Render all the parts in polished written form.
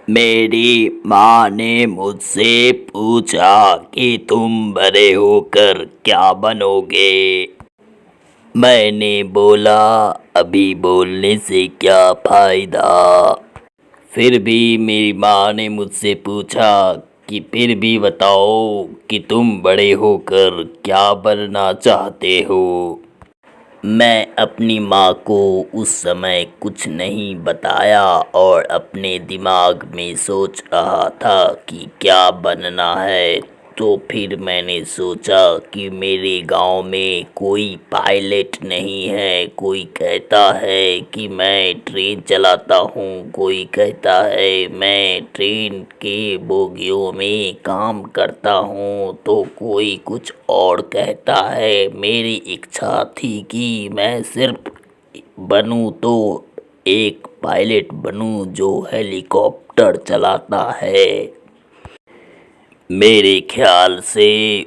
मेरी माँ ने मुझसे पूछा कि तुम बड़े होकर क्या बनोगे। मैंने बोला, अभी बोलने से क्या फ़ायदा। फिर भी मेरी माँ ने मुझसे पूछा कि फिर भी बताओ कि तुम बड़े होकर क्या बनना चाहते हो। मैं अपनी माँ को उस समय कुछ नहीं बताया और अपने दिमाग में सोच रहा था कि क्या बनना है। तो फिर मैंने सोचा कि मेरे गांव में कोई पायलट नहीं है। कोई कहता है कि मैं ट्रेन चलाता हूँ, कोई कहता है मैं ट्रेन के बोगियों में काम करता हूँ, तो कोई कुछ और कहता है। मेरी इच्छा थी कि मैं सिर्फ बनूँ तो एक पायलट बनूँ जो हेलीकॉप्टर चलाता है। मेरे ख्याल से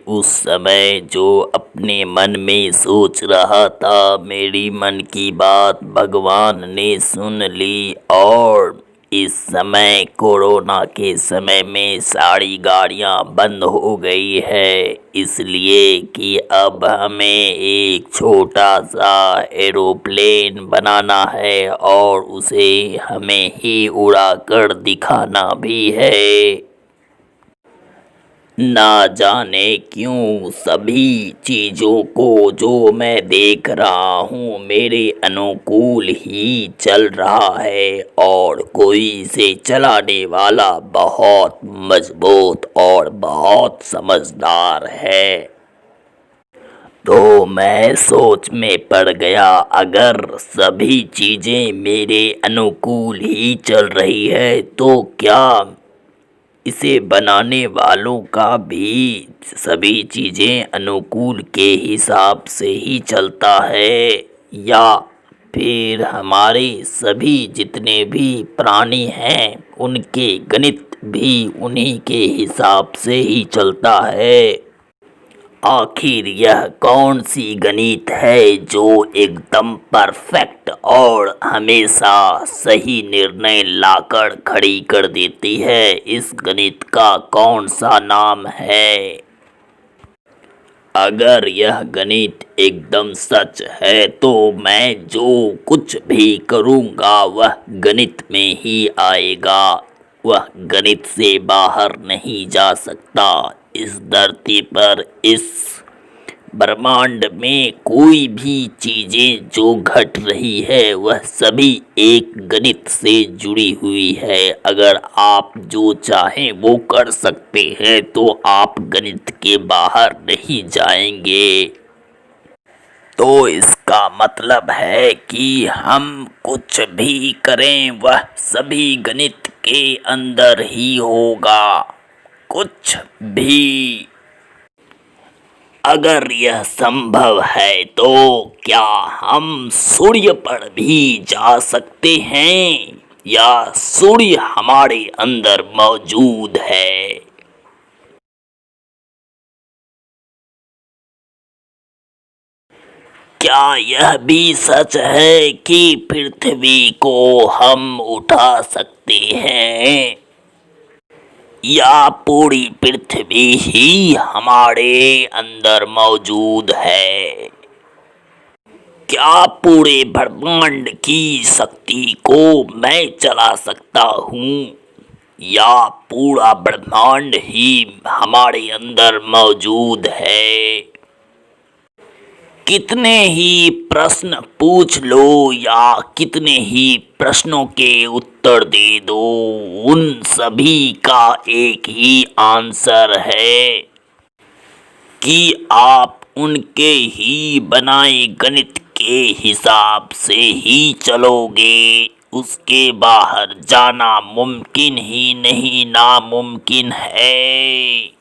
उस समय जो अपने मन में सोच रहा था, मेरी मन की बात भगवान ने सुन ली। और इस समय कोरोना के समय में सारी गाड़ियां बंद हो गई है, इसलिए कि अब हमें एक छोटा सा एरोप्लेन बनाना है और उसे हमें ही उड़ा कर दिखाना भी है। ना जाने क्यों सभी चीज़ों को जो मैं देख रहा हूँ मेरे अनुकूल ही चल रहा है, और कोई इसे चलाने वाला बहुत मजबूत और बहुत समझदार है। तो मैं सोच में पड़ गया, अगर सभी चीज़ें मेरे अनुकूल ही चल रही है तो क्या इसे बनाने वालों का भी सभी चीज़ें अनुकूल के हिसाब से ही चलता है, या फिर हमारे सभी जितने भी प्राणी हैं उनके गणित भी उन्हीं के हिसाब से ही चलता है। आखिर यह कौन सी गणित है जो एकदम परफेक्ट और हमेशा सही निर्णय लाकर खड़ी कर देती है? इस गणित का कौन सा नाम है? अगर यह गणित एकदम सच है तो मैं जो कुछ भी करूँगा वह गणित में ही आएगा। वह गणित से बाहर नहीं जा सकता। इस धरती पर, इस ब्रह्मांड में कोई भी चीज़ें जो घट रही है वह सभी एक गणित से जुड़ी हुई है। अगर आप जो चाहें वो कर सकते हैं तो आप गणित के बाहर नहीं जाएंगे। तो इसका मतलब है कि हम कुछ भी करें वह सभी गणित के अंदर ही होगा। कुछ भी। अगर यह संभव है तो क्या हम सूर्य पर भी जा सकते हैं, या सूर्य हमारे अंदर मौजूद है? क्या यह भी सच है कि पृथ्वी को हम उठा सकते हैं, या पूरी पृथ्वी ही हमारे अंदर मौजूद है? क्या पूरे ब्रह्मांड की शक्ति को मैं चला सकता हूँ, या पूरा ब्रह्मांड ही हमारे अंदर मौजूद है? कितने ही प्रश्न पूछ लो या कितने ही प्रश्नों के उत्तर दे दो, उन सभी का एक ही आंसर है कि आप उनके ही बनाए गणित के हिसाब से ही चलोगे। उसके बाहर जाना मुमकिन ही नहीं, नामुमकिन है।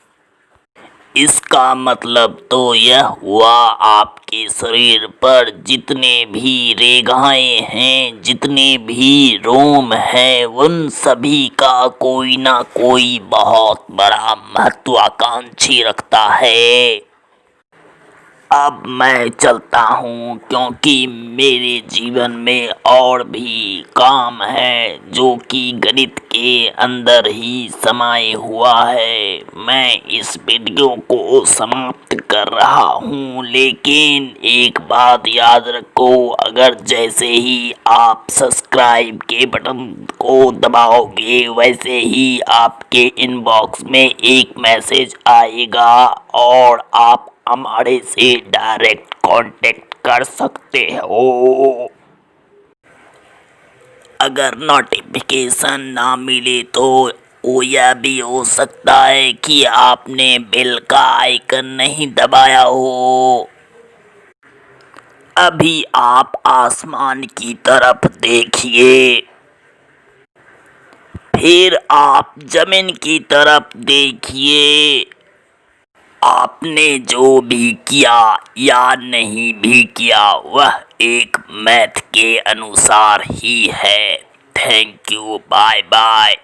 इसका मतलब तो यह हुआ, आपके शरीर पर जितने भी रेखाएं हैं, जितने भी रोम हैं, उन सभी का कोई ना कोई बहुत बड़ा महत्वाकांक्षी रखता है। अब मैं चलता हूँ क्योंकि मेरे जीवन में और भी काम है जो कि गणित के अंदर ही समाये हुआ है। मैं इस वीडियो को समाप्त कर रहा हूँ, लेकिन एक बात याद रखो, अगर जैसे ही आप सब्सक्राइब के बटन को दबाओगे वैसे ही आपके इनबॉक्स में एक मैसेज आएगा और आप हमारे से डायरेक्ट कांटेक्ट कर सकते हो। अगर नोटिफिकेशन ना मिले तो वो यह भी हो सकता है कि आपने बेल का आइकन नहीं दबाया हो। अभी आप आसमान की तरफ देखिए, फिर आप जमीन की तरफ देखिए। आपने जो भी किया या नहीं भी किया वह एक मैथ के अनुसार ही है। Thank you, bye bye.